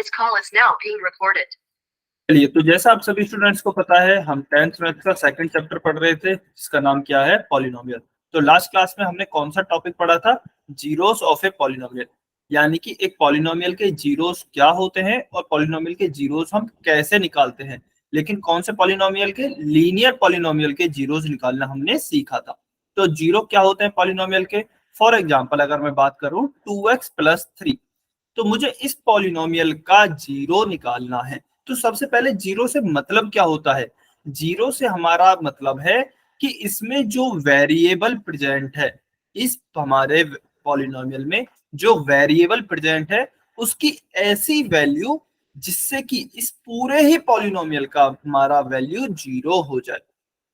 This call is now being recorded. चलिए, तो जैसा आप सभी स्टूडेंट्स को पता है, हम 10th मैथ का सेकंड चैप्टर पढ़ रहे थे जिसका नाम क्या है, पॉलिनोमियल। तो लास्ट क्लास में हमने कौन सा टॉपिक पढ़ा था? जीरोस ऑफ ए पॉलिनोमियल, यानी कि एक पॉलिनोमियल के जीरोस क्या होते हैं और पॉलिनोमियल के जीरोस हम कैसे निकालते हैं। लेकिन कौन से पॉलिनोमियल के? लीनियर पॉलिनोमियल के जीरोस निकालना हमने सीखा था। तो जीरो क्या होते हैं पॉलिनोमियल के? फॉर एग्जाम्पल अगर मैं बात करूं 2x+3, तो मुझे इस पॉलिनोमियल का जीरो निकालना है। तो सबसे पहले जीरो से मतलब क्या होता है? जीरो से हमारा मतलब है कि इसमें जो वेरिएबल प्रेजेंट है, इस हमारे पॉलिनोमियल में जो वेरिएबल प्रेजेंट है उसकी ऐसी वैल्यू जिससे कि इस पूरे ही पॉलिनोमियल का हमारा वैल्यू जीरो हो जाए,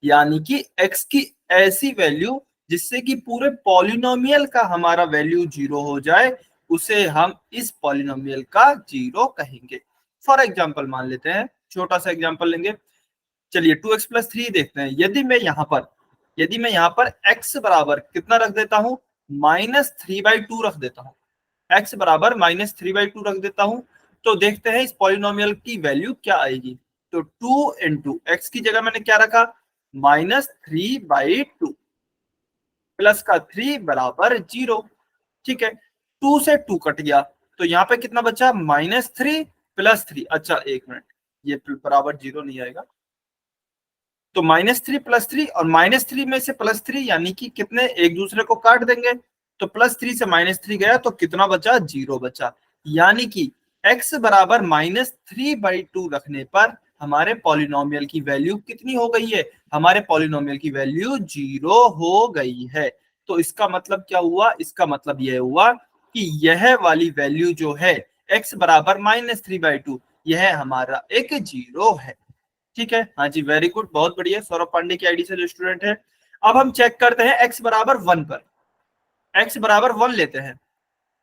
यानी कि x की ऐसी वैल्यू जिससे कि पूरे पॉलिनोमियल का हमारा वैल्यू जीरो हो जाए, उसे हम इस पॉलिनोमियल का जीरो कहेंगे। फॉर एग्जाम्पल मान लेते हैं, छोटा सा एग्जाम्पल लेंगे। चलिए 2x+3 देखते हैं। यदि मैं यहाँ पर x बराबर कितना रख देता हूँ, -3/2 रख देता हूँ, x बराबर -3/2 रख देता हूँ, तो देखते हैं इस पॉलिनोमियल की वैल्यू क्या आएगी। तो 2 इंटू एक्स की जगह मैंने क्या रखा, -3/2 प्लस का 3 बराबर 0। ठीक है, 2 से 2 कट गया, तो यहाँ पे कितना बचा, -3 प्लस 3। अच्छा एक मिनट, ये बराबर 0 नहीं आएगा, तो -3 प्लस 3 और -3 में से +3 यानी कि कितने एक दूसरे को काट देंगे। तो +3 से -3 गया तो कितना बचा, 0 बचा। यानी कि x बराबर -3/2 रखने पर हमारे पॉलिनोमियल की वैल्यू कितनी हो गई है, हमारे पॉलिनोमियल की वैल्यू 0 हो गई है। तो इसका मतलब क्या हुआ, इसका मतलब यह हुआ कि यह वाली वैल्यू जो है x बराबर -3/2, यह हमारा एक जीरो है। ठीक है, हाँ जी, वेरी गुड, बहुत बढ़िया, सौरभ पांडे की आईडी से जो स्टूडेंट है। अब हम चेक करते हैं x बराबर 1 पर। x बराबर 1 लेते हैं,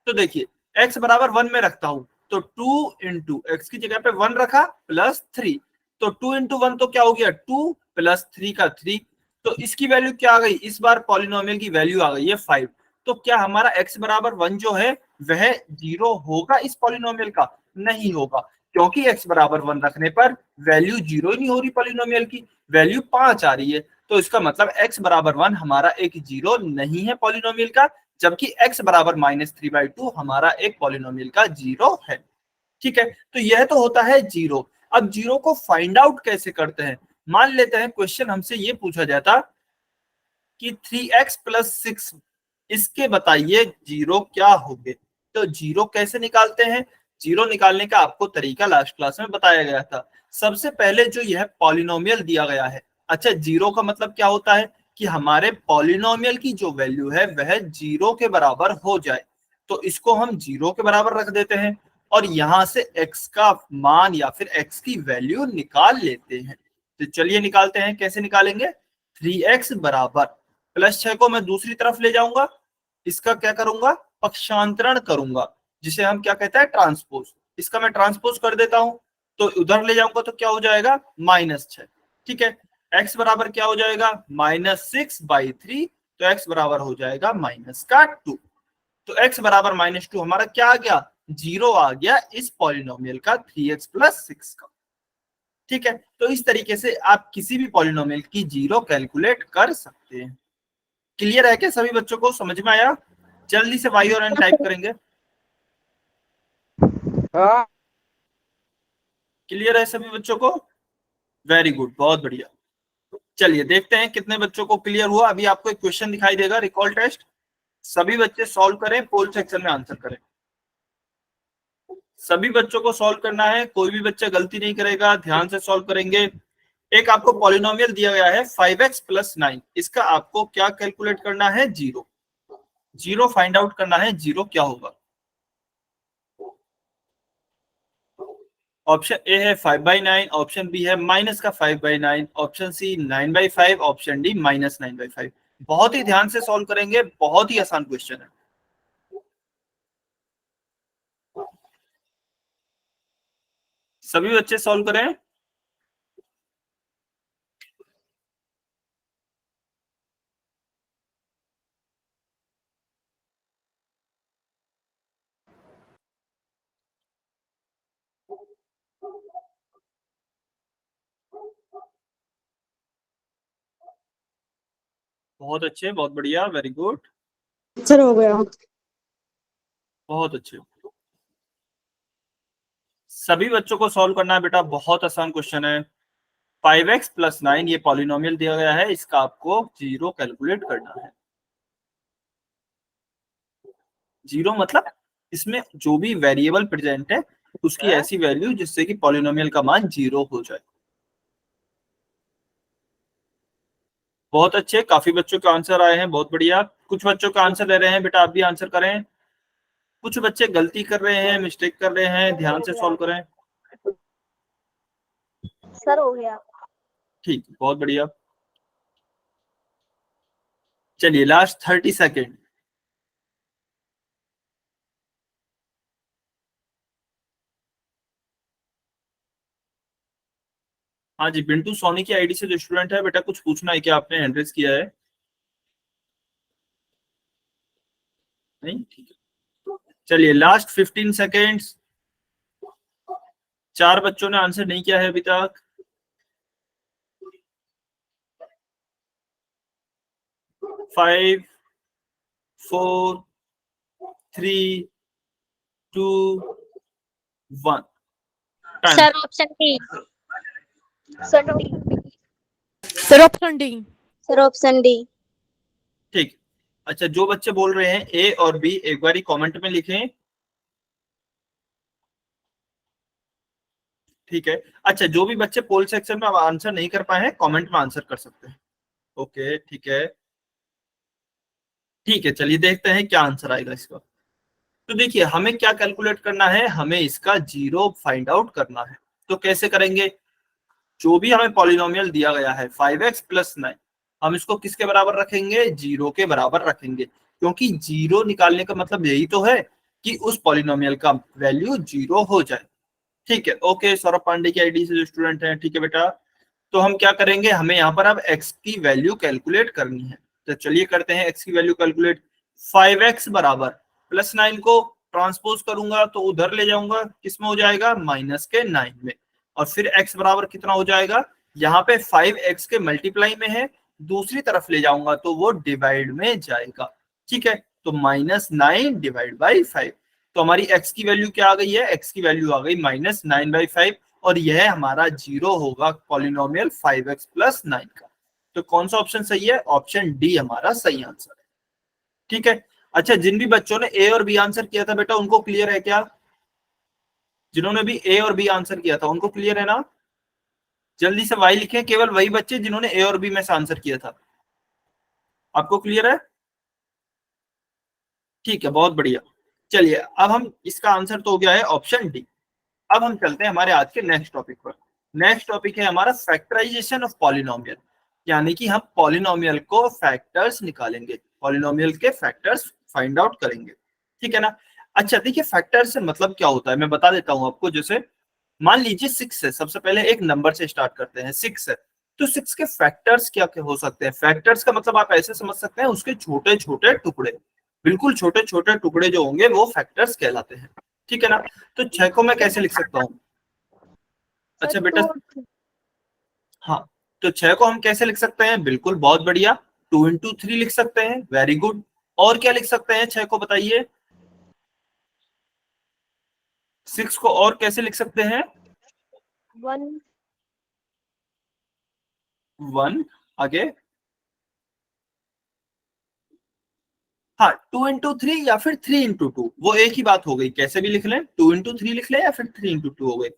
तो देखिए x बराबर 1 में रखता हूं, तो 2 इंटू एक्स की जगह पे 1 रखा +3, तो 2 इंटू 1 तो क्या हो गया, 2 प्लस 3 का 3। तो इसकी वैल्यू क्या आ गई, इस बार पॉलिनोमियल की वैल्यू आ गई है 5। तो क्या हमारा x बराबर 1 जो है वह जीरो होगा इस पॉलिनोमियल का? नहीं होगा, क्योंकि x बराबर 1 रखने पर वैल्यू जीरो ही नहीं हो रही, पॉलिनोमियल की वैल्यू 5 आ रही है। तो इसका मतलब x बराबर 1 हमारा एक जीरो नहीं है पॉलिनोमियल का, जबकि x बराबर -3/2 हमारा एक पॉलिनोमियल का जीरो है। ठीक है, तो यह तो होता है जीरो। अब जीरो को फाइंड आउट कैसे करते हैं? मान लेते हैं क्वेश्चन हमसे ये पूछा जाता कि 3x+6, इसके बताइए जीरो क्या होंगे। तो जीरो कैसे निकालते हैं? जीरो निकालने का आपको तरीका लास्ट क्लास में बताया गया था। सबसे पहले जो यह पॉलिनोमियल दिया गया है, अच्छा जीरो का मतलब क्या होता है कि हमारे पॉलिनोमियल की जो वैल्यू है वह जीरो के बराबर हो जाए, तो इसको हम जीरो के बराबर रख देते हैं और यहां से x का मान या फिर x की वैल्यू निकाल लेते हैं। तो चलिए निकालते हैं, कैसे निकालेंगे। 3x बराबर +6 को मैं दूसरी तरफ ले जाऊंगा, इसका क्या करूंगा, पक्षांतरण करूंगा, जिसे हम क्या कहते हैं, ट्रांसपोज। इसका मैं ट्रांसपोज कर देता हूं, तो उधर ले जाऊंगा तो क्या हो जाएगा, -6। ठीक है, x बराबर क्या हो जाएगा, -6/3, तो x बराबर हो जाएगा -2। तो x बराबर -2 हमारा क्या आ गया, जीरो आ गया इस पॉलिनोमियल का 3x+6 का। ठीक है, तो इस तरीके से आप किसी भी पॉलिनोमियल की जीरो कैलकुलेट कर सकते हैं। क्लियर है क्या सभी बच्चों को, समझ में आया? जल्दी से वाई और एन टाइप करेंगे। हाँ। क्लियर है सभी बच्चों को? वेरी गुड, बहुत बढ़िया। चलिए देखते हैं कितने बच्चों को क्लियर हुआ। अभी आपको एक क्वेश्चन दिखाई देगा, रिकॉल टेस्ट। सभी बच्चे सॉल्व करें, पोल सेक्शन में आंसर करें। सभी बच्चों को सॉल्व करना है, कोई भी बच्चा गलती नहीं करेगा, ध्यान से सॉल्व करेंगे। एक आपको पॉलिनोमियल दिया गया है 5x+9, इसका आपको क्या कैलकुलेट करना है, जीरो। जीरो फाइंड आउट करना है, जीरो क्या होगा। ऑप्शन ए है 5/9, ऑप्शन बी है -5/9, ऑप्शन सी 9/5, ऑप्शन डी -9/5। बहुत ही ध्यान से सॉल्व करेंगे, बहुत ही आसान क्वेश्चन है। सभी बच्चे सॉल्व करें। बहुत अच्छे, बहुत बढ़िया, वेरी गुड, सर हो गया। बहुत अच्छे। सभी बच्चों को सॉल्व करना है बेटा, बहुत आसान क्वेश्चन है। 5x+9 ये पॉलिनोमियल दिया गया है, इसका आपको जीरो कैलकुलेट करना है। जीरो मतलब इसमें जो भी वेरिएबल प्रेजेंट है उसकी ऐसी वैल्यू जिससे कि पॉलिनोमियल का मान जीरो हो जाए। बहुत अच्छे, काफी बच्चों के आंसर आए हैं, बहुत बढ़िया। कुछ बच्चों का आंसर ले रहे हैं, बेटा आप भी आंसर करें। कुछ बच्चे गलती कर रहे हैं, मिस्टेक कर रहे हैं, ध्यान से सॉल्व करें। सर हो गया। ठीक, बहुत बढ़िया। चलिए लास्ट 30 सेकेंड। हाँ जी, बिंटू सोनी की आईडी से जो स्टूडेंट है, बेटा कुछ पूछना है क्या, आपने हैंड रेज किया है? नहीं, ठीक है। चलिए लास्ट 15 सेकेंड्स। 4 बच्चों ने आंसर नहीं किया है अभी तक। 5, 4, 3, 2, 1। Sir option D. Sir sir option D. Sir option D. ठीक। अच्छा, जो बच्चे बोल रहे हैं ए और बी, एक बार कमेंट में लिखें। ठीक है। अच्छा, जो भी बच्चे पोल सेक्शन में आंसर नहीं कर पाए हैं, कमेंट में आंसर कर सकते हैं। ओके, ठीक है, ठीक है। चलिए देखते हैं क्या आंसर आएगा इसका। तो देखिए, हमें क्या कैलकुलेट करना है, हमें इसका जीरो फाइंड आउट करना है। तो कैसे करेंगे? जो भी हमें पॉलिनोमियल दिया गया है 5x+9, हम इसको किसके बराबर रखेंगे? जीरो के बराबर रखेंगे, क्योंकि जीरो निकालने का मतलब यही तो है कि उस पॉलिनोमियल का वैल्यू जीरो हो जाए। ठीक है, ओके। सौरभ पांडे की आईडी से जो स्टूडेंट है, ठीक है बेटा। तो हम क्या करेंगे, हमें यहाँ पर अब x की वैल्यू कैलकुलेट करनी है। तो चलिए करते हैं x की वैल्यू कैलकुलेट। 5x बराबर +9 को ट्रांसपोज करूंगा तो उधर ले जाऊंगा, किसमें हो जाएगा? -9 में। और फिर x बराबर कितना हो जाएगा? यहाँ पे 5x के मल्टीप्लाई में है, दूसरी तरफ ले जाऊंगा तो वो डिवाइड में जाएगा। ठीक है, तो -9 डिवाइड बाई 5। तो हमारी x की वैल्यू क्या आ गई है? x की वैल्यू आ गई -9/5, और यह हमारा जीरो होगा पॉलिनोमियल 5x+9 का। तो कौन सा ऑप्शन सही है? ऑप्शन डी हमारा सही आंसर है। ठीक है। अच्छा, जिन भी बच्चों ने ए और बी आंसर किया था बेटा, उनको क्लियर है क्या? जिन्होंने भी ए और बी आंसर किया था उनको क्लियर है ना? जल्दी से वाई लिखें, केवल वही बच्चे जिन्होंने ए और बी में से आंसर किया था। आपको क्लियर है? ठीक है, बहुत बढ़िया। चलिए, अब हम इसका आंसर तो हो गया है ऑप्शन डी। अब हम चलते हैं हमारे आज के नेक्स्ट टॉपिक पर। नेक्स्ट टॉपिक है हमारा फैक्टराइजेशन ऑफ पॉलिनोमियल, यानी कि हम पॉलिनोमियल को फैक्टर्स निकालेंगे, पॉलिनोमियल के फैक्टर्स फाइंड आउट करेंगे। ठीक है ना? अच्छा देखिए, फैक्टर से मतलब क्या होता है मैं बता देता हूं आपको। जैसे मान लीजिए 6 है, सबसे पहले एक नंबर से स्टार्ट करते हैं। 6 है, तो 6 के फैक्टर्स क्या क्या हो सकते हैं? फैक्टर्स का मतलब आप ऐसे समझ सकते हैं, उसके छोटे छोटे टुकड़े, बिल्कुल छोटे छोटे टुकड़े जो होंगे वो फैक्टर्स कहलाते हैं। ठीक है ना? तो 6 को मैं कैसे लिख सकता हूँ? अच्छा बेटा, हाँ, तो 6 को हम कैसे लिख सकते हैं? बिल्कुल, बहुत बढ़िया, 2 × 3 लिख सकते हैं, वेरी गुड। और क्या लिख सकते हैं 6 को, बताइए? 6 को और कैसे लिख सकते हैं? 1। आगे? हाँ, 2 × 3 या फिर 3 × 2, वो एक ही बात हो गई, कैसे भी लिख लें, 2 × 3 लिख लें या फिर 3 × 2 हो गए।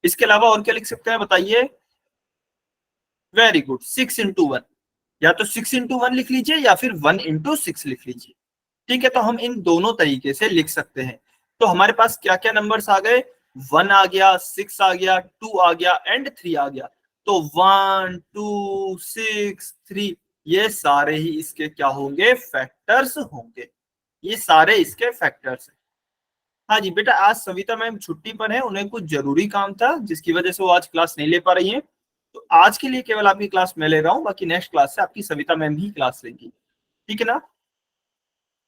इसके अलावा और क्या लिख सकते हैं, बताइए? Very good, 6 × 1। या तो 6 × 1 लिख लीजिए या फिर 1 × 6 लिख लीजिए। ठीक है, तो हम इन दोनों तरीके से लिख सकते हैं। तो हमारे पास क्या क्या नंबर्स आ गए? 1 आ गया, 6 आ गया, 2 आ गया एंड 3 आ गया। तो 1, 2, 6, 3, ये सारे ही इसके क्या होंगे? फैक्टर्स होंगे। ये सारे इसके फैक्टर्स हैं। हाँ जी बेटा, आज सविता मैम छुट्टी पर है, उन्हें कुछ जरूरी काम था जिसकी वजह से वो आज क्लास नहीं ले पा रही हैं। तो आज के लिए केवल आपकी क्लास मैं ले रहा हूँ, बाकी नेक्स्ट क्लास से आपकी सविता मैम ही क्लास लेंगी। ठीक है ना?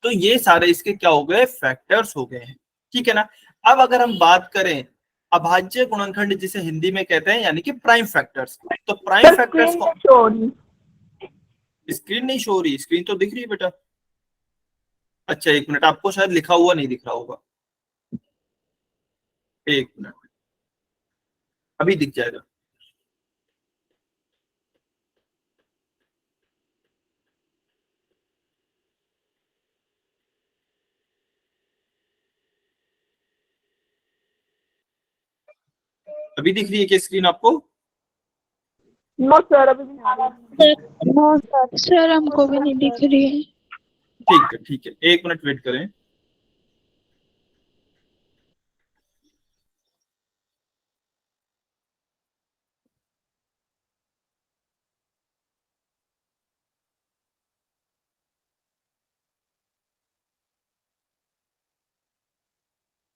तो ये सारे इसके क्या हो गए? फैक्टर्स हो गए हैं। ठीक है ना? अब अगर हम बात करें अभाज्य गुणनखंड, जिसे हिंदी में कहते हैं, यानी कि प्राइम फैक्टर्स, तो प्राइम फैक्टर्स को स्क्रीन नहीं शो हो रही, स्क्रीन तो दिख रही है बेटा। अच्छा एक मिनट, आपको शायद लिखा हुआ नहीं दिख रहा होगा, एक मिनट, अभी दिख जाएगा। अभी दिख रही है क्या स्क्रीन आपको? नो सर, अभी नहीं आ रही। No sir. सर हमको भी नहीं दिख रही है। ठीक है ठीक है, एक मिनट वेट करें।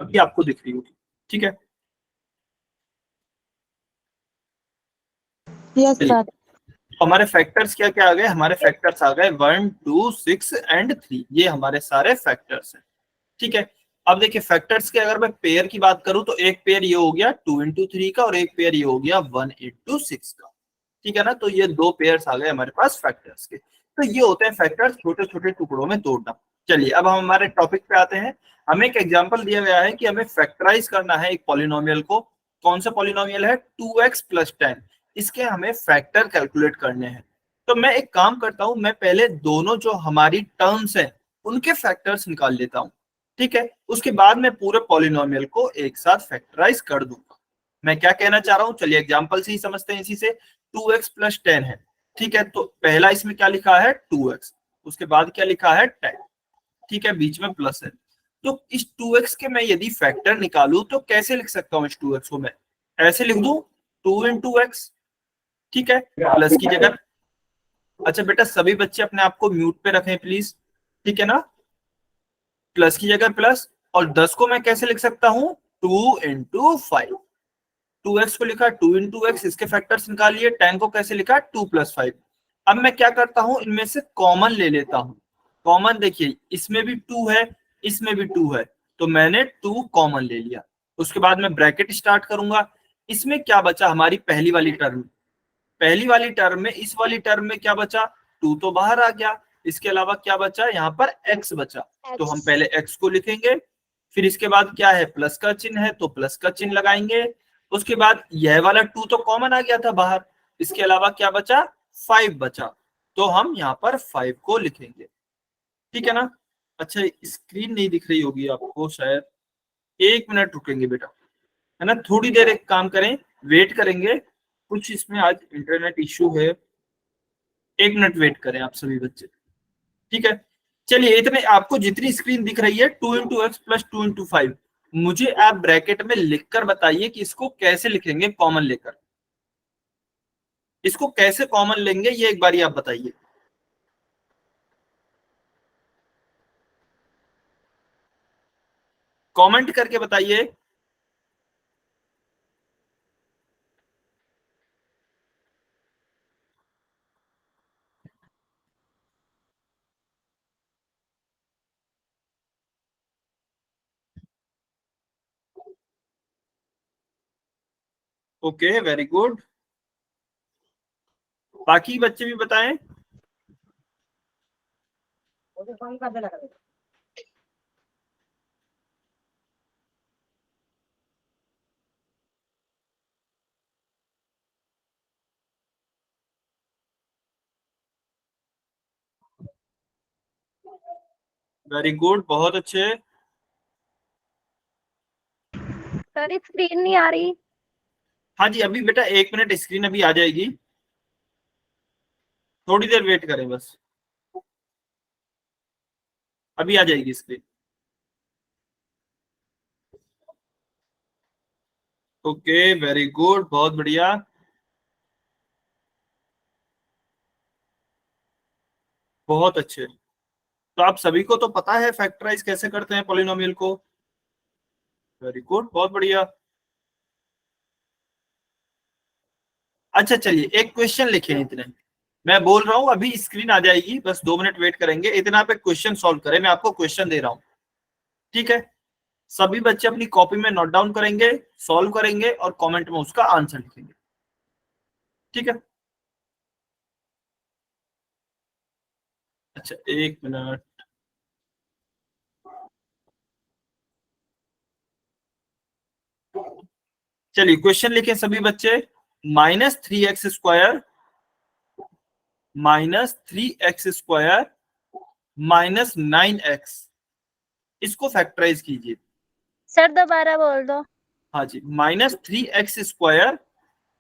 अभी आपको दिख रही होगी, ठीक है। यस चलिए, सर। हमारे फैक्टर्स क्या क्या आ गए? हमारे फैक्टर्स आ गए 1 2 6 एंड 3, ये हमारे सारे फैक्टर्स हैं, ठीक है। अब देखिए फैक्टर्स के अगर मैं पेयर की बात करूं तो एक पेयर ये हो गया 2 इंटू 3 का, और एक पेयर ये हो गया 1 इंटू 6 का, ठीक है ना। तो ये दो पेयर्स आ गए हमारे पास फैक्टर्स के। तो ये होते हैं फैक्टर्स, छोटे छोटे टुकड़ों में तोड़ना। चलिए अब हम हमारे टॉपिक पे आते हैं। हमें एक एग्जांपल दिया गया है कि हमें फैक्टराइज करना है एक पॉलिनोमियल को। कौन सा पॉलिनोमियल है? 2x plus 10। इसके हमें फैक्टर कैलकुलेट करने हैं। तो मैं एक काम करता हूं, मैं पहले दोनों जो हमारी टर्म्स हैं उनके फैक्टर्स निकाल लेता हूं, ठीक है। उसके बाद मैं पूरे पॉलिनोमियल को एक साथ फैक्टराइज कर दूंगा। मैं क्या कहना चाह रहा हूं, चलिए एग्जांपल से ही समझते हैं। इसी से 2x प्लस 10 है, ठीक है। तो पहला इसमें क्या लिखा है? 2x, उसके बाद क्या लिखा है? 10, ठीक है, बीच में प्लस है। तो इस 2x के मैं यदि फैक्टर निकालूं तो कैसे लिख सकता हूं? इस 2x को मैं ऐसे लिख दूं, 2 इंटू एक्स, ठीक है, प्लस की जगह। अच्छा बेटा सभी बच्चे अपने आप को म्यूट पे रखें प्लीज, ठीक है ना। प्लस की जगह प्लस, और 10 को मैं कैसे लिख सकता हूं? 2 इंटू 5। 2x को लिखा 2 इंटू एक्स, इसके फैक्टर्स निकालिए। 10 को कैसे लिखा? 2 प्लस 5। अब मैं क्या करता हूं, इनमें से कॉमन ले लेता हूं। कॉमन देखिए, इसमें भी 2 है, इसमें भी 2 है, तो मैंने 2 कॉमन ले लिया। उसके बाद मैं ब्रैकेट स्टार्ट करूंगा। इसमें क्या बचा? हमारी पहली वाली टर्म। पहली वाली टर्म में, इस वाली टर्म में क्या बचा? 2 तो बाहर आ गया। इसके अलावा क्या बचा? यहाँ पर x बचा। तो हम पहले x को लिखेंगे, फिर इसके बाद क्या है? प्लस का चिन्ह है तो प्लस का चिन्ह लगाएंगे। उसके बाद यह वाला 2 तो कॉमन आ गया था बाहर। इसके अलावा क्या बचा? 5 बचा, तो हम यहाँ पर 5 को लिखेंगे, ठीक है ना। अच्छा स्क्रीन नहीं दिख रही होगी आपको शायद, एक मिनट रुकेंगे बेटा, है ना। थोड़ी देर एक काम करें, वेट करेंगे, कुछ इसमें आज इंटरनेट इश्यू है। एक मिनट वेट करें आप सभी बच्चे, ठीक है। चलिए इतने, आपको जितनी स्क्रीन दिख रही है 2 इंटू एक्स प्लस 2 इंटू 5, मुझे आप ब्रैकेट में लिखकर बताइए कि इसको कैसे लिखेंगे कॉमन लेकर। इसको कैसे कॉमन लेंगे ये एक बार आप बताइए, कमेंट करके बताइए। ओके वेरी गुड, बाकी बच्चे भी बताएं। वेरी गुड, बहुत अच्छे। सर स्क्रीन नहीं आ रही। हाँ जी अभी बेटा एक मिनट, स्क्रीन अभी आ जाएगी, थोड़ी देर वेट करें बस, अभी आ जाएगी स्क्रीन। ओके वेरी गुड, बहुत बढ़िया, बहुत अच्छे। तो आप सभी को तो पता है फैक्टराइज कैसे करते हैं पॉलिनोमियल को। वेरी गुड, बहुत बढ़िया। अच्छा चलिए एक क्वेश्चन लिखे इतने, मैं बोल रहा हूं अभी स्क्रीन आ जाएगी, बस 2 मिनट वेट करेंगे। इतना पे क्वेश्चन सॉल्व करें, मैं आपको क्वेश्चन दे रहा हूं, ठीक है। सभी बच्चे अपनी कॉपी में नोट डाउन करेंगे, सॉल्व करेंगे और कमेंट में उसका आंसर लिखेंगे, ठीक है। अच्छा, 1 मिनट। चलिए क्वेश्चन लिखें सभी बच्चे। -3x² -3x² -9x, इसको फैक्टराइज कीजिए। सर दोबारा बोल दो। हाँ जी, -3x²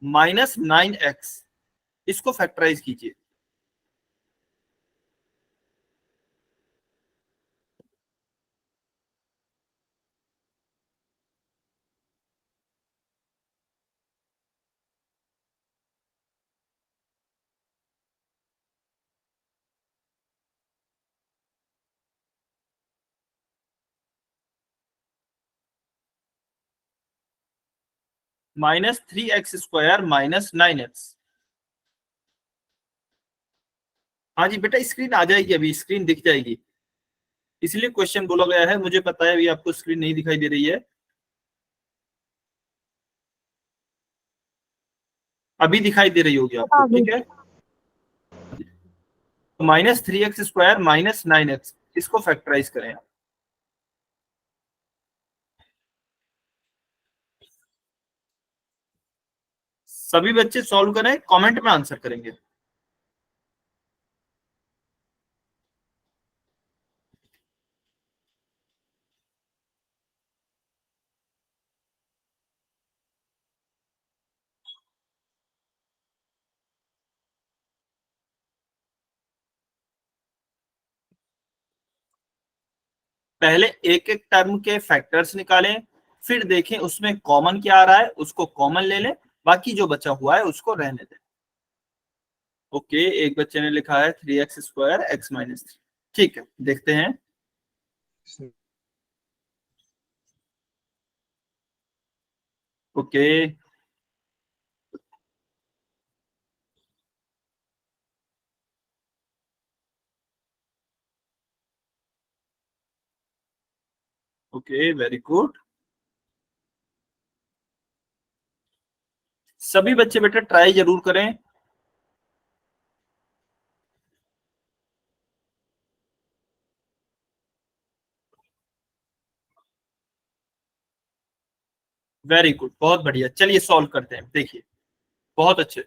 -9x, इसको फैक्टराइज कीजिए। -3x² -9x। हाँ जी बेटा, स्क्रीन आ जाएगी, अभी स्क्रीन दिख जाएगी, इसलिए क्वेश्चन बोला गया है। मुझे पता है अभी आपको स्क्रीन नहीं दिखाई दे रही है, अभी दिखाई दे रही होगी आपको, ठीक है। तो -3x² -9x, इसको फैक्टराइज करें आप। सभी बच्चे सॉल्व करें, कमेंट में आंसर करेंगे। पहले एक एक टर्म के फैक्टर्स निकालें, फिर देखें उसमें कॉमन क्या आ रहा है, उसको कॉमन ले लें, बाकी जो बचा हुआ है उसको रहने दें। ओके, एक बच्चे ने लिखा है 3x² x -3, ठीक है, देखते हैं। Okay, okay, very good. सभी बच्चे बेटा ट्राई जरूर करें। वेरी गुड, बहुत बढ़िया। चलिए सॉल्व करते हैं, देखिए बहुत अच्छे।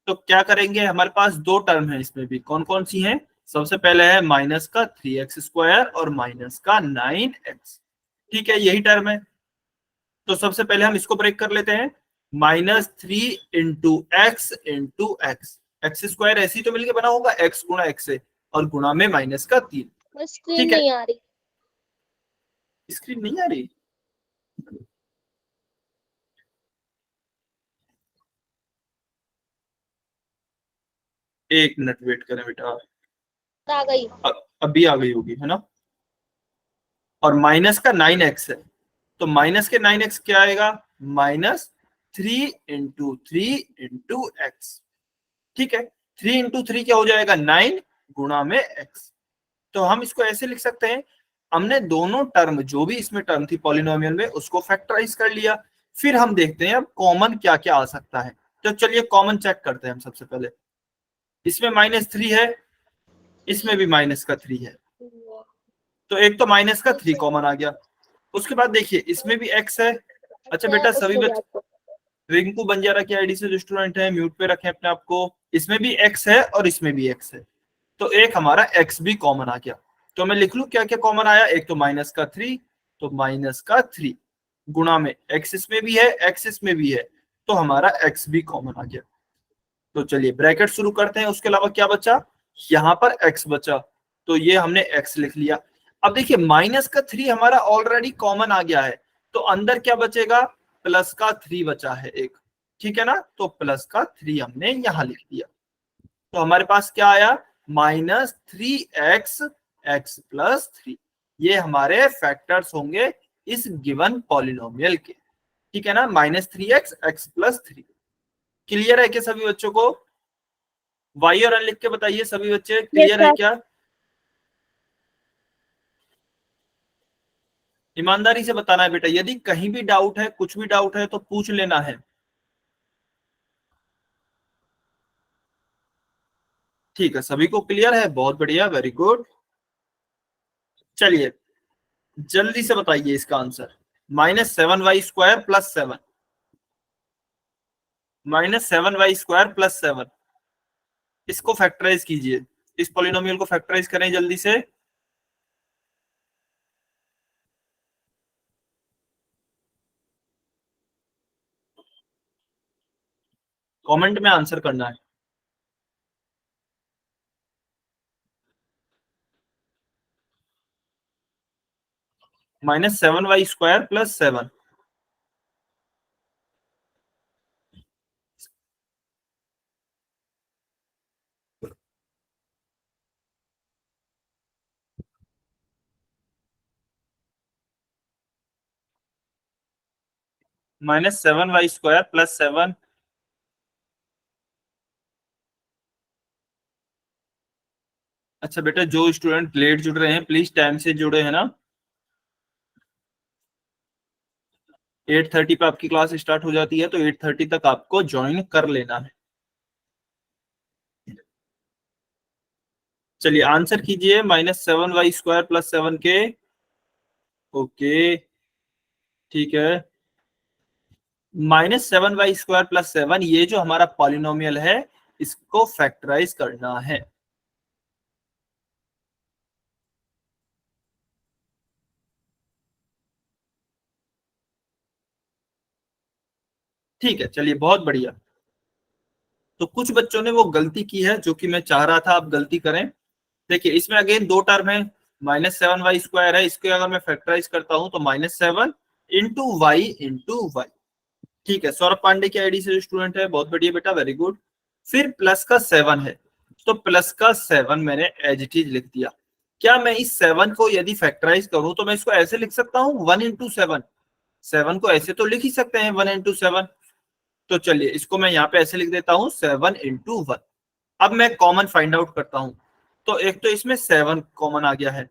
तो क्या करेंगे, हमारे पास दो टर्म है, इसमें भी कौन कौन सी हैं। सबसे पहले है -3x² और -9x, ठीक है, यही टर्म है। तो सबसे पहले हम इसको ब्रेक कर लेते हैं। -3 × x x², ऐसी तो मिलके बना होगा x गुणा x से, और गुणा में -3। स्क्रीन ठीक है, नहीं आ रही। स्क्रीन नहीं आ रही। एक मिनट वेट करें बेटा, आ गई। अभी आ गई होगी, है ना। और माइनस का 9x है, तो माइनस के 9x क्या आएगा, -3 × 3 × x, ठीक है। 3 × 3 क्या हो जाएगा, 9 गुणा में x। तो हम इसको ऐसे लिख सकते हैं, हमने दोनों टर्म जो भी इसमें टर्म थी पॉलिनोमियल में उसको फैक्टराइज कर लिया। फिर हम देखते हैं अब कॉमन क्या क्या आ सकता है। तो चलिए कॉमन चेक करते हैं हम सबसे पहले। इसमें -3 है, इसमें भी -3 है, तो एक तो -3 कॉमन आ गया। उसके बाद देखिए इसमें भी x है। अच्छा बेटा, सभी बच्चे रिंकू बंजारा की आईडी से जो स्टूडेंट है म्यूट पे रखें अपने आप को। इसमें भी x है और इसमें भी x है, तो एक हमारा x भी कॉमन आ गया। तो मैं लिख लूं क्या क्या कॉमन आया। एक तो -3, तो -3 गुणा में x इसमें भी है, x इसमें भी है, तो हमारा x भी कॉमन आ गया। तो चलिए ब्रैकेट शुरू करते हैं। उसके अलावा क्या बचा, यहाँ पर x बचा, तो ये हमने x लिख लिया। अब देखिए -3 हमारा ऑलरेडी कॉमन आ गया है, तो अंदर क्या बचेगा, +3 बचा है एक, ठीक है ना। तो +3 हमने यहां लिख दिया। तो हमारे पास क्या आया, -3x x+3, ये हमारे फैक्टर्स होंगे इस गिवन पॉलिनोमियल के, ठीक है ना। -3x x+3, क्लियर है क्या सभी बच्चों को। वाई और एन लिख के बताइए सभी बच्चे, यस क्लियर है सर। क्या। ईमानदारी से बताना है बेटा, यदि कहीं भी डाउट है, कुछ भी डाउट है तो पूछ लेना है, ठीक है, सभी को क्लियर है, बहुत बढ़िया, वेरी गुड। चलिए जल्दी से बताइए इसका आंसर। -7y² + 7, -7y² + 7, इसको फैक्टराइज कीजिए, इस पॉलिनोमियल को फैक्टराइज करें जल्दी से। कमेंट में आंसर करना है। -7y² + 7, -7y² + 7। अच्छा बेटा, जो स्टूडेंट लेट जुड़ रहे हैं प्लीज टाइम से जुड़े, है ना। 8:30 पे आपकी क्लास स्टार्ट हो जाती है, तो 8:30 तक आपको ज्वाइन कर लेना है। चलिए आंसर कीजिए -7y² + 7 के। ओके, ठीक है। -7y² + 7, ये जो हमारा पॉलिनोमियल है इसको फैक्टराइज करना है। ठीक है, चलिए बहुत बढ़िया। तो कुछ बच्चों ने वो गलती की है जो कि मैं चाह रहा था आप गलती करें। देखिए इसमें अगेन दो टर्म है, -7y² है, इसके अगर मैं फैक्टराइज करता हूं तो -7 × y। ठीक है, सौरभ पांडे की आईडी से जो स्टूडेंट है, बहुत बढ़िया बेटा, वेरी गुड। फिर प्लस का 7 है, तो प्लस का 7 मैंने एज इट इज लिख दिया। क्या मैं इस 7 को यदि फैक्टराइज करूं तो मैं इसको ऐसे लिख सकता हूं 1 × 7। 7 को ऐसे तो लिख ही सकते हैं 1 × 7। तो चलिए इसको मैं यहाँ पे ऐसे लिख देता हूँ 7 × 1। अब मैं कॉमन फाइंड आउट करता हूं, तो एक तो इसमें 7 कॉमन आ गया है।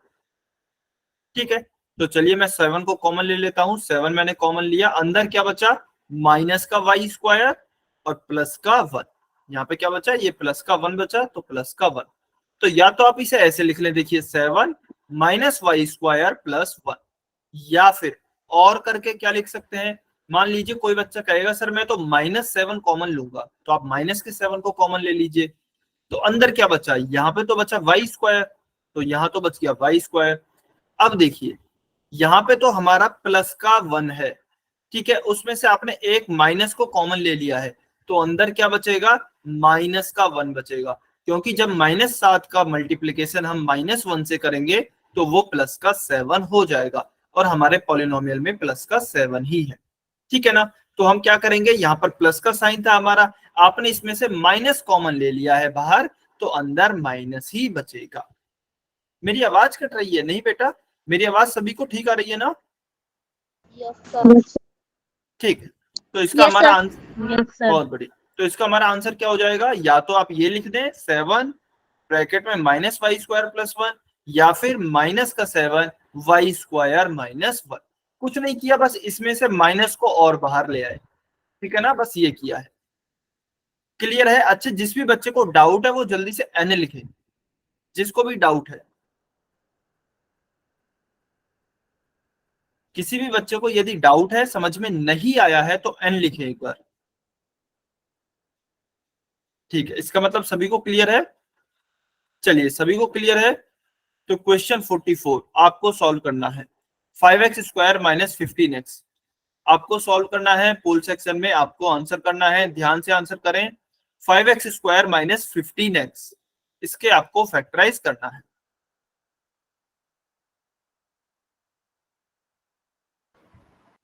ठीक है, तो चलिए मैं 7 को कॉमन ले लेता हूं। 7 मैंने कॉमन लिया, अंदर क्या बचा, माइनस का y² और प्लस का 1। यहाँ पे क्या बचा, ये प्लस का 1 बचा, तो प्लस का 1। तो या तो आप इसे ऐसे लिख लें, देखिए 7 -y² + 1, या फिर और करके क्या लिख सकते हैं। मान लीजिए कोई बच्चा कहेगा सर मैं तो -7 कॉमन लूंगा, तो आप माइनस के 7 को कॉमन ले लीजिए। तो अंदर क्या बचा, यहाँ पे तो बचा y², तो यहाँ तो बच गया y²। अब देखिए यहाँ पे तो हमारा प्लस का 1 है, ठीक है, उसमें से आपने एक माइनस को कॉमन ले लिया है, तो अंदर क्या बचेगा, माइनस का 1 बचेगा। क्योंकि जब -7 का मल्टीप्लीकेशन हम -1 से करेंगे तो वो प्लस का 7 हो जाएगा, और हमारे पॉलिनोमियल में प्लस का 7 ही है। ठीक है ना। तो हम क्या करेंगे, यहाँ पर प्लस का साइन था हमारा, आपने इसमें से माइनस कॉमन ले लिया है बाहर, तो अंदर माइनस ही बचेगा। मेरी आवाज कट रही है नहीं बेटा, मेरी आवाज सभी को ठीक आ रही है ना। ठीक है, तो इसका यस हमारा सर। Answer, yes sir. बहुत बढ़िया। तो इसका हमारा आंसर क्या हो जाएगा, या तो आप ये लिख दें 7 ब्रैकेट में -y² + 1, या फिर माइनस का 7 y² - 1। कुछ नहीं किया, बस इसमें से माइनस को और बाहर ले आए। ठीक है ना, बस ये किया है। क्लियर है। अच्छा, जिस भी बच्चे को डाउट है वो जल्दी से n लिखे, जिसको भी डाउट है। किसी भी बच्चे को यदि डाउट है, समझ में नहीं आया है, तो n लिखे एक बार। ठीक है, इसका मतलब सभी को क्लियर है। चलिए सभी को क्लियर है, तो क्वेश्चन 44 आपको सॉल्व करना है। 5x² - 15x आपको सॉल्व करना है। पोल सेक्शन में आपको आंसर करना है, ध्यान से आंसर करें। 5x² - 15x, इसके आपको फैक्टराइज करना है।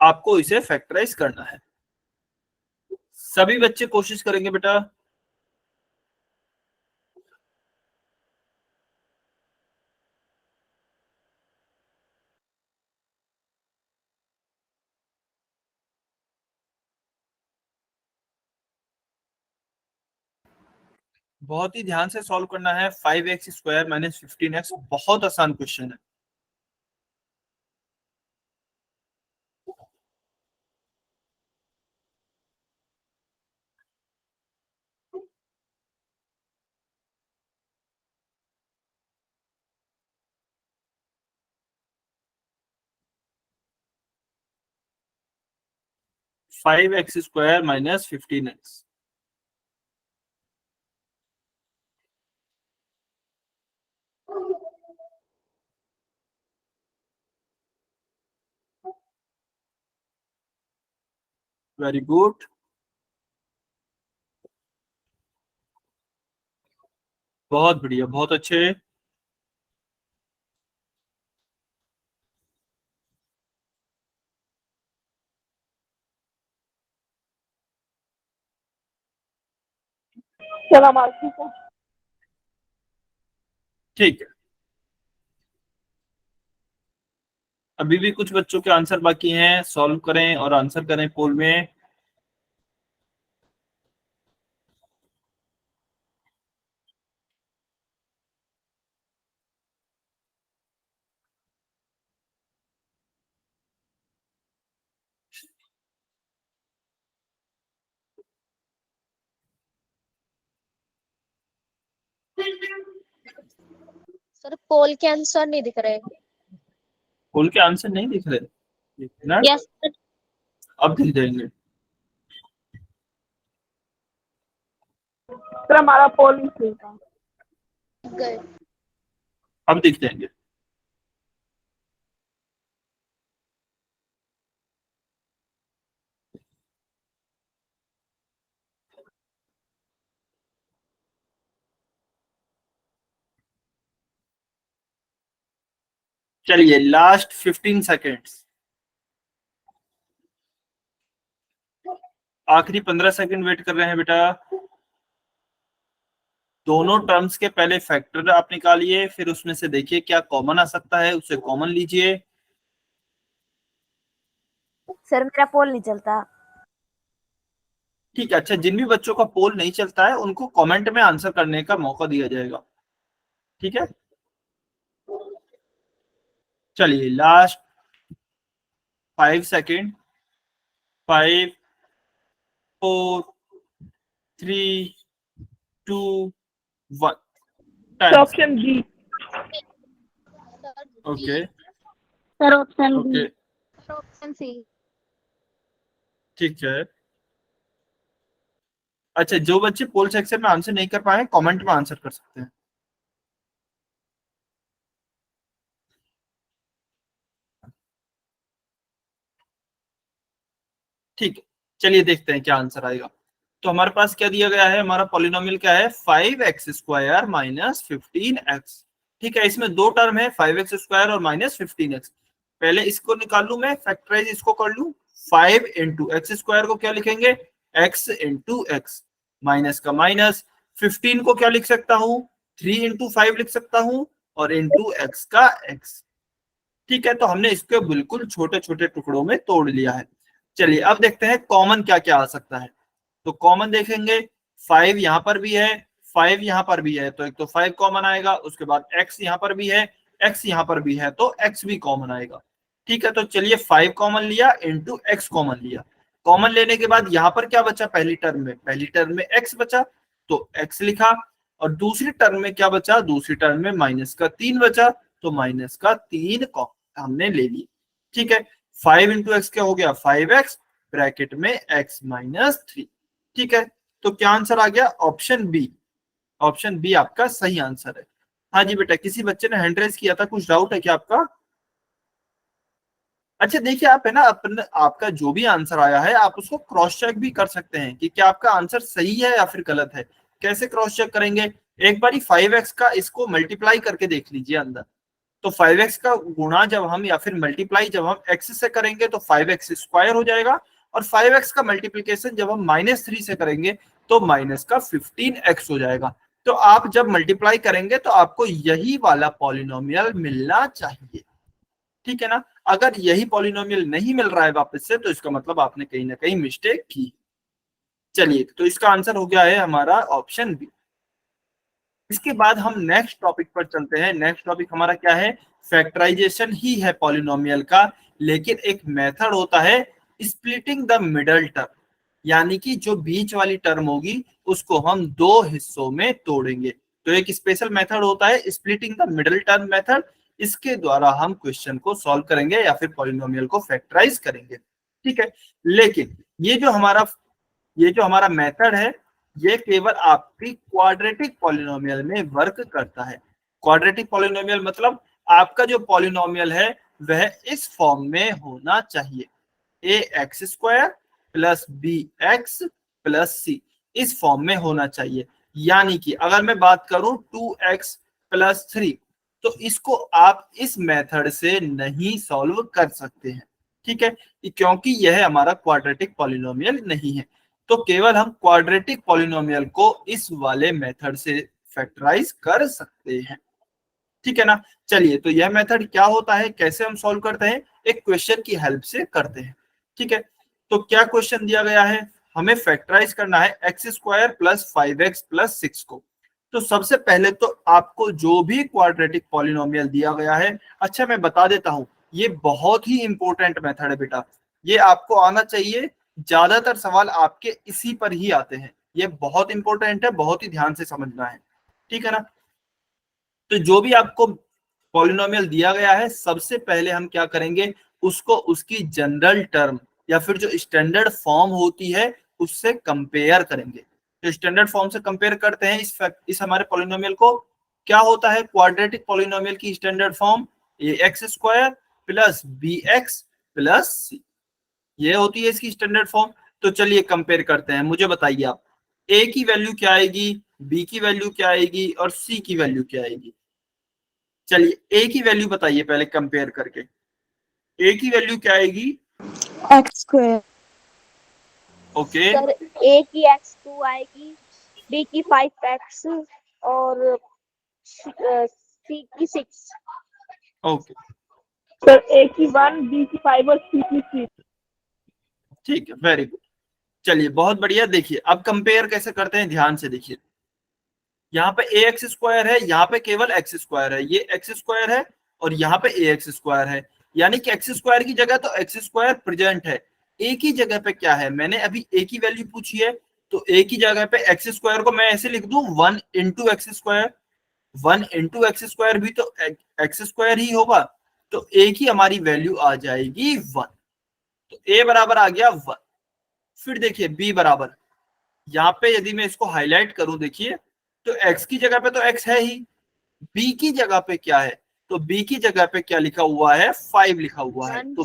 आपको इसे फैक्टराइज करना है। सभी बच्चे कोशिश करेंगे बेटा। बहुत ही ध्यान से सॉल्व करना है। 5x² - 15x बहुत आसान क्वेश्चन है। 5x² minus 15x। Very good, बहुत बढ़िया, बहुत अच्छे। चलो हमारा ठीक है। ठीक है, अभी भी कुछ बच्चों के आंसर बाकी हैं, सॉल्व करें और आंसर करें पोल में। सर पोल के आंसर नहीं दिख रहे। पोल के आंसर नहीं दिख रहे? एक मिनट, यस सर। अब दिख जाएंगे। सर हमारा पोल ही सही था। गए। अब दिख जाएंगे। चलिए, लास्ट 15 सेकेंड्स, आखिरी 15 सेकंड वेट कर रहे हैं बेटा। दोनों टर्म्स के पहले फैक्टर आप निकालिए, फिर उसमें से देखिए क्या कॉमन आ सकता है, उसे कॉमन लीजिए। सर मेरा पोल नहीं चलता। ठीक है, अच्छा, जिन भी बच्चों का पोल नहीं चलता है उनको कमेंट में आंसर करने का मौका दिया जाएगा, ठीक है। चलिए, last 5 second, 5, 4, 3, 2, 1। Option B. Okay sir option okay, option C. ठीक है। अच्छा, जो बच्चे पोल सेक्शन में आंसर नहीं कर पाए कमेंट में आंसर कर सकते हैं। ठीक है, चलिए देखते हैं क्या आंसर आएगा। तो हमारे पास क्या दिया गया है, हमारा पॉलिनोमियल क्या है, 5x² माइनस 15x। ठीक है, इसमें दो टर्म है, 5x² और माइनस 15x। पहले इसको निकाल लू मैं, फैक्टराइज इसको कर लू। 5 इंटू एक्स स्क्वायर को क्या लिखेंगे, x इंटू एक्स, माइनस का माइनस। 15 को क्या लिख सकता हूँ, 3 इंटू 5 लिख सकता हूँ, और इंटू एक्स का x। ठीक है, तो हमने इसको बिल्कुल छोटे छोटे टुकड़ों में तोड़ लिया है। चलिए अब देखते हैं कॉमन क्या क्या आ सकता है। तो कॉमन देखेंगे, 5 यहाँ पर भी है, 5 यहाँ पर भी है, तो एक तो 5 कॉमन आएगा। उसके बाद x यहाँ पर भी है, x यहाँ पर भी है, तो x भी कॉमन आएगा। ठीक है, तो चलिए 5 कॉमन लिया, इंटू एक्स कॉमन लिया। कॉमन लेने के बाद यहाँ पर क्या बचा, पहली टर्म में, पहली टर्म में x बचा, तो x लिखा। और दूसरी टर्म में क्या बचा, दूसरी टर्म में माइनस का 3 बचा, तो माइनस का 3 हमने ले लिया। ठीक है, 5 इंटू एक्स क्या हो गया, 5x, ब्रैकेट में x माइनस 3। ठीक है, तो क्या आंसर आ गया, ऑप्शन बी। ऑप्शन बी आपका सही आंसर है। हाँ जी बेटा, किसी बच्चे ने हैंड रेज किया था, कुछ डाउट है क्या आपका? अच्छा देखिए, आप है ना, अपन आपका जो भी आंसर आया है आप उसको क्रॉस चेक भी कर सकते हैं कि क्या आपका आंसर सही है या फिर गलत है। कैसे क्रॉस चेक करेंगे, एक बारी 5x का इसको मल्टीप्लाई करके देख लीजिए अंदर। तो 5x का गुणा जब हम या फिर मल्टीप्लाई जब हम x से करेंगे तो 5x² हो जाएगा, और 5x का मल्टीप्लीकेशन जब हम -3 से करेंगे तो माइनस का 15x हो जाएगा। तो आप जब मल्टीप्लाई करेंगे तो आपको यही वाला पॉलिनोमियल मिलना चाहिए। ठीक है ना, अगर यही पॉलिनोमियल नहीं मिल रहा है वापस से, तो इसका मतलब आपने कहीं ना कहीं मिस्टेक की। चलिए, तो इसका आंसर हो गया है हमारा ऑप्शन बी। इसके बाद हम नेक्स्ट टॉपिक पर चलते हैं। नेक्स्ट टॉपिक हमारा क्या है, फैक्टराइजेशन ही है पॉलिनोमियल का, लेकिन एक मेथड होता है स्प्लिटिंग द मिडल टर्म, यानी कि जो बीच वाली टर्म होगी उसको हम दो हिस्सों में तोड़ेंगे। तो एक स्पेशल मेथड होता है splitting the middle term method, इसके द्वारा हम क्वेश्चन को सॉल्व करेंगे या फिर पॉलिनोमियल को फैक्टराइज करेंगे। ठीक है, लेकिन ये जो हमारा मेथड है ये केवल आपकी क्वाड्रेटिक पॉलिनोमियल में वर्क करता है। क्वाड्रेटिक पॉलिनोमियल मतलब आपका जो पॉलिनोमियल है वह इस फॉर्म में होना चाहिए, ax² plus bx plus c, इस फॉर्म में होना चाहिए। यानी कि अगर मैं बात करूं 2x प्लस 3, तो इसको आप इस मेथड से नहीं सॉल्व कर सकते हैं, ठीक है, क्योंकि यह हमारा क्वाड्रेटिक पॉलिनोमियल नहीं है। तो केवल हम क्वाड्रेटिक पॉलिनोमियल को इस वाले मेथड से फैक्टराइज कर सकते हैं, ठीक है ना। चलिए, तो यह मेथड क्या होता है, कैसे हम सॉल्व करते हैं, एक क्वेश्चन की हेल्प से करते हैं, ठीक है। तो क्या क्वेश्चन दिया गया है, हमें फैक्टराइज करना है x² प्लस 5x प्लस 6 को। तो सबसे पहले तो आपको जो भी क्वाड्रेटिक पॉलिनोमियल दिया गया है, अच्छा मैं बता देता हूं, ये बहुत ही इंपॉर्टेंट मेथड है बेटा, ये आपको आना चाहिए, ज्यादातर सवाल आपके इसी पर ही आते हैं, ये बहुत इंपॉर्टेंट है, बहुत ही ध्यान से समझना है, ठीक है ना। तो जो भी आपको पॉलिनोमियल दिया गया है, सबसे पहले हम क्या करेंगे, उसको उसकी जनरल टर्म या फिर जो स्टैंडर्ड फॉर्म होती है उससे कंपेयर करेंगे। तो स्टैंडर्ड फॉर्म से कंपेयर करते हैं इस हमारे पॉलिनोमियल को। क्या होता है क्वाड्रेटिक पॉलिनोमियल की standard form, ax² plus bx plus c, ये होती है इसकी स्टैंडर्ड फॉर्म। तो चलिए कंपेयर करते हैं, मुझे बताइए आप a की वैल्यू क्या आएगी, b की वैल्यू क्या आएगी और c की वैल्यू क्या आएगी। चलिए a की वैल्यू बताइए पहले कंपेयर करके, a की वैल्यू क्या आएगी, x²। ओके सर A की x2 आएगी, B की 5x और C की 6। ओके, सर A की 1, B की 5 और C की 3। ठीक है, वेरी गुड। चलिए बहुत बढ़िया। देखिए अब कंपेयर कैसे करते हैं, ध्यान से देखिए, यहाँ पे ax² है, यहाँ पे केवल x² है, ये x² है और यहाँ पे ax² है, यानी कि x² की जगह तो x² प्रेजेंट है, a की जगह पे क्या है, मैंने अभी a की वैल्यू पूछी है, तो a की जगह पे x² को मैं ऐसे लिख दूं 1 इंटू x², 1 इंटू x² भी तो x² ही होगा, तो a की हमारी वैल्यू आ जाएगी 1, तो a बराबर आ गया 1। फिर देखिए b बराबर, यहाँ पे यदि मैं इसको हाईलाइट करूं, देखिए तो x की जगह पे तो x है ही, b की जगह पे क्या है, तो b की जगह पे क्या लिखा हुआ है, 5 लिखा हुआ है, तो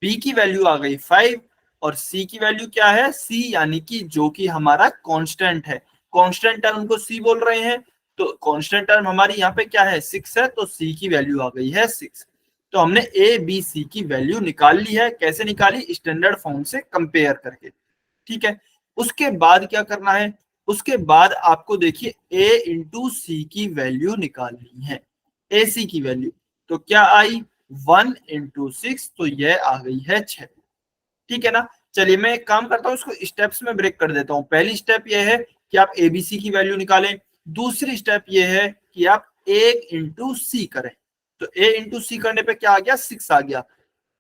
b की वैल्यू आ गई 5, और c की वैल्यू क्या है, c, यानी कि जो कि हमारा कांस्टेंट है, कांस्टेंट टर्म को c बोल रहे हैं, तो कांस्टेंट टर्म हमारी यहाँ पे क्या है, 6 है, तो c की वैल्यू आ गई है 6। तो हमने a b c की वैल्यू निकाल ली है, कैसे निकाली, स्टैंडर्ड फॉर्म से कंपेयर करके, ठीक है। उसके बाद क्या करना है, उसके बाद आपको देखिए a इंटू सी की वैल्यू निकालनी है, ए सी की वैल्यू, तो क्या आई 1 इंटू 6, तो यह आ गई है 6, ठीक है ना। चलिए मैं एक काम करता हूँ, इसको स्टेप्स में ब्रेक कर देता हूँ। पहली स्टेप यह है कि आप एबीसी की वैल्यू निकालें, दूसरी स्टेप यह है कि आप a इंटू सी करें, तो a इंटू सी करने पे क्या आ गया, 6 आ गया।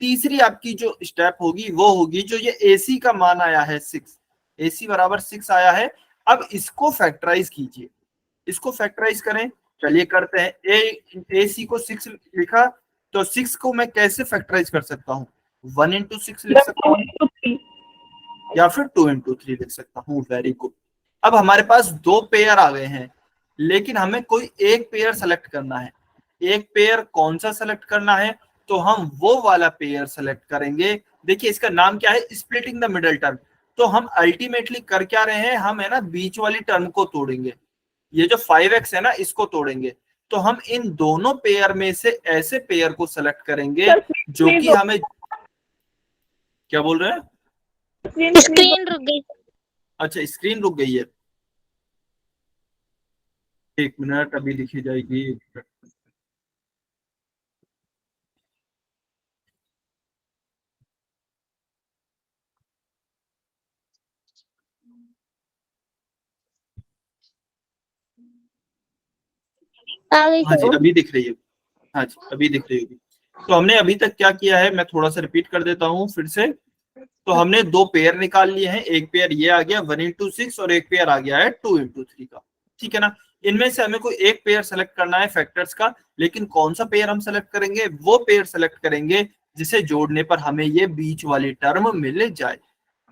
तीसरी आपकी जो स्टेप होगी वो होगी जो ये AC का मान आया है 6, AC बराबर 6 आया है, अब इसको फैक्टराइज कीजिए, इसको फैक्टराइज करें। चलिए करते हैं, AC को 6 लिखा, तो 6 को मैं कैसे फैक्टराइज कर सकता हूँ, 1 इंटू 6 लिख सकता हूँ या फिर 2 इंटू 3 लिख सकता हूँ, वेरी गुड। अब हमारे पास दो पेयर आ गए हैं, लेकिन हमें कोई एक पेयर सेलेक्ट करना है, एक पेयर कौन सा सेलेक्ट करना है, तो हम वो वाला पेयर सेलेक्ट करेंगे। देखिए इसका नाम क्या है, स्प्लिटिंग द मिडल टर्म। तो हम अल्टीमेटली कर क्या रहे हैं, हम है ना बीच वाली टर्म को तोड़ेंगे, ये जो 5x है ना इसको तोड़ेंगे, तो हम इन दोनों पेयर में से ऐसे पेयर को सेलेक्ट करेंगे जो कि हमें, क्या बोल रहे हैं, स्क्रीन रुक गई। अच्छा स्क्रीन रुक गई है, एक मिनट अभी लिखी जाएगी। आ गई हाँ जी सर। अभी दिख रही है, हाँ जी अभी दिख रही होगी। तो हमने अभी तक क्या किया है, मैं थोड़ा सा रिपीट कर देता हूँ फिर से। तो हमने दो पेयर निकाल लिए हैं, एक पेयर ये आ गया 1 इंटू 6 और एक पेयर आ गया है 2 इंटू 3 का, ठीक है ना। इनमें से हमें कोई एक पेयर सेलेक्ट करना है फैक्टर्स का, लेकिन कौन सा पेयर हम सेलेक्ट करेंगे, वो पेयर सेलेक्ट करेंगे जिसे जोड़ने पर हमें ये बीच वाली टर्म मिल जाए,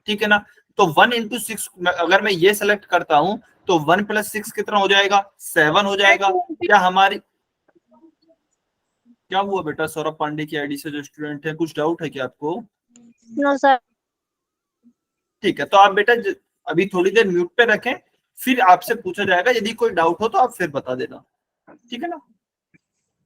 ठीक है ना। तो 1 × 6 अगर मैं ये सेलेक्ट करता हूं तो 1 + 6 कितना हो जाएगा, 7 हो जाएगा। क्या हमारी, क्या हुआ बेटा, सौरभ पांडे की आईडी से जो स्टूडेंट है, कुछ डाउट है क्या आपको? No sir. ठीक है, तो आप बेटा अभी थोड़ी देर म्यूट पे रखें, फिर आपसे पूछा जाएगा, यदि कोई डाउट हो तो आप फिर बता देना, ठीक है ना।